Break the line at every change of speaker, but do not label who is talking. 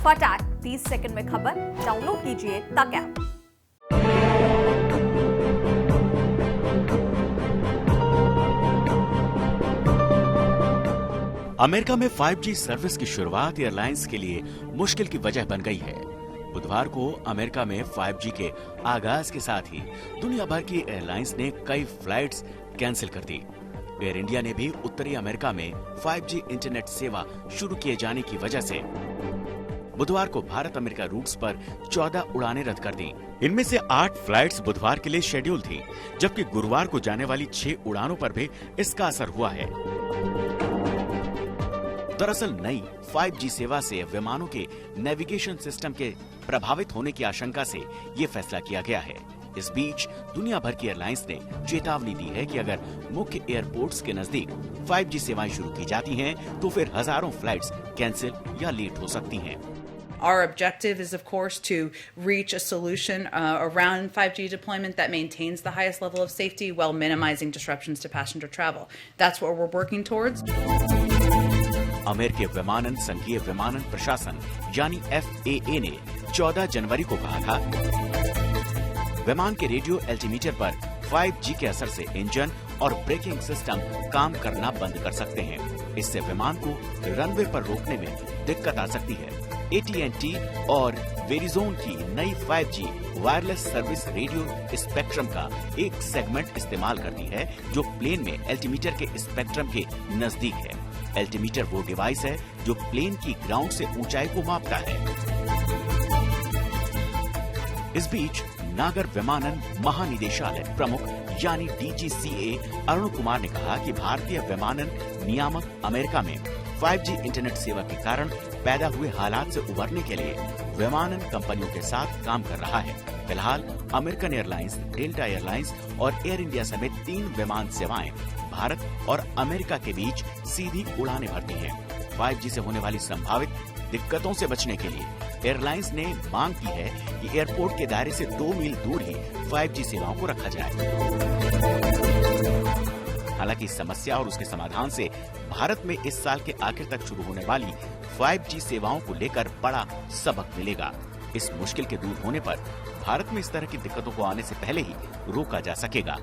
फटाक 30 सेकंड में खबर डाउनलोड कीजिए तक ऐप।
अमेरिका में 5G सर्विस की शुरुआत एयरलाइंस के लिए मुश्किल की वजह बन गई है। बुधवार को अमेरिका में 5G के आगाज के साथ ही दुनिया भर की एयरलाइंस ने कई फ्लाइट्स कैंसिल कर दी। एयर इंडिया ने भी उत्तरी अमेरिका में 5G इंटरनेट सेवा शुरू किए जाने की वजह से बुधवार को भारत अमेरिका रूट्स पर 14 उड़ानें रद्द कर दी। इनमें से 8 फ्लाइट्स बुधवार के लिए शेड्यूल थी, जबकि गुरुवार को जाने वाली 6 उड़ानों पर भी इसका असर हुआ है। दरअसल नई 5G सेवा से विमानों के नेविगेशन सिस्टम के प्रभावित होने की आशंका से ये फैसला किया गया है। इस बीच दुनिया भर की एयरलाइंस ने चेतावनी दी है कि अगर मुख्य एयरपोर्ट्स के नजदीक 5G सेवाएं शुरू की जाती हैं, तो फिर हजारों फ्लाइट्स कैंसिल या लेट हो सकती हैं।
Our objective is, of course, to reach a solution around 5G deployment that maintains the highest level of safety while minimizing disruptions to passenger travel. That's what we're working towards.
अमेरिकी विमानन संघीय विमानन प्रशासन यानी FAA ने 14 जनवरी को कहा था, विमान के रेडियो एल्टीमीटर पर 5G के असर से इंजन और ब्रेकिंग सिस्टम काम करना बंद कर सकते हैं। इससे विमान को रनवे पर रोकने में दिक्कत आ सकती है। AT&T और वेरिजोन की नई 5G wireless service radio spectrum का एक सेगमेंट इस्तेमाल करती है जो प्लेन में एल्टीमीटर के स्पेक्ट्रम के नजदीक है। एल्टीमीटर वो डिवाइस है जो प्लेन की ग्राउंड से ऊंचाई को मापता है। इस बीच नागर विमानन महानिदेशालय प्रमुख यानी DGCA अरुण कुमार ने कहा कि भारतीय विमानन नियामक अमेरिका में 5G इंटरनेट सेवा के कारण पैदा हुए हालात से उबरने के लिए विमानन कंपनियों के साथ काम कर रहा है। फिलहाल अमेरिकन एयरलाइंस, डेल्टा एयरलाइंस और एयर इंडिया समेत 3 विमान सेवाएं भारत और अमेरिका के बीच सीधी उड़ानें भरती हैं। 5G से होने वाली संभावित दिक्कतों से बचने के लिए एयरलाइंस ने मांग की है कि एयरपोर्ट के दायरे से 2 मील दूर ही 5G सेवाओं को रखा जाए। हालांकि इस समस्या और उसके समाधान से भारत में इस साल के आखिर तक शुरू होने वाली 5G सेवाओं को लेकर बड़ा सबक मिलेगा। इस मुश्किल के दूर होने पर भारत में इस तरह की दिक्कतों को आने से पहले ही रोका जा सकेगा।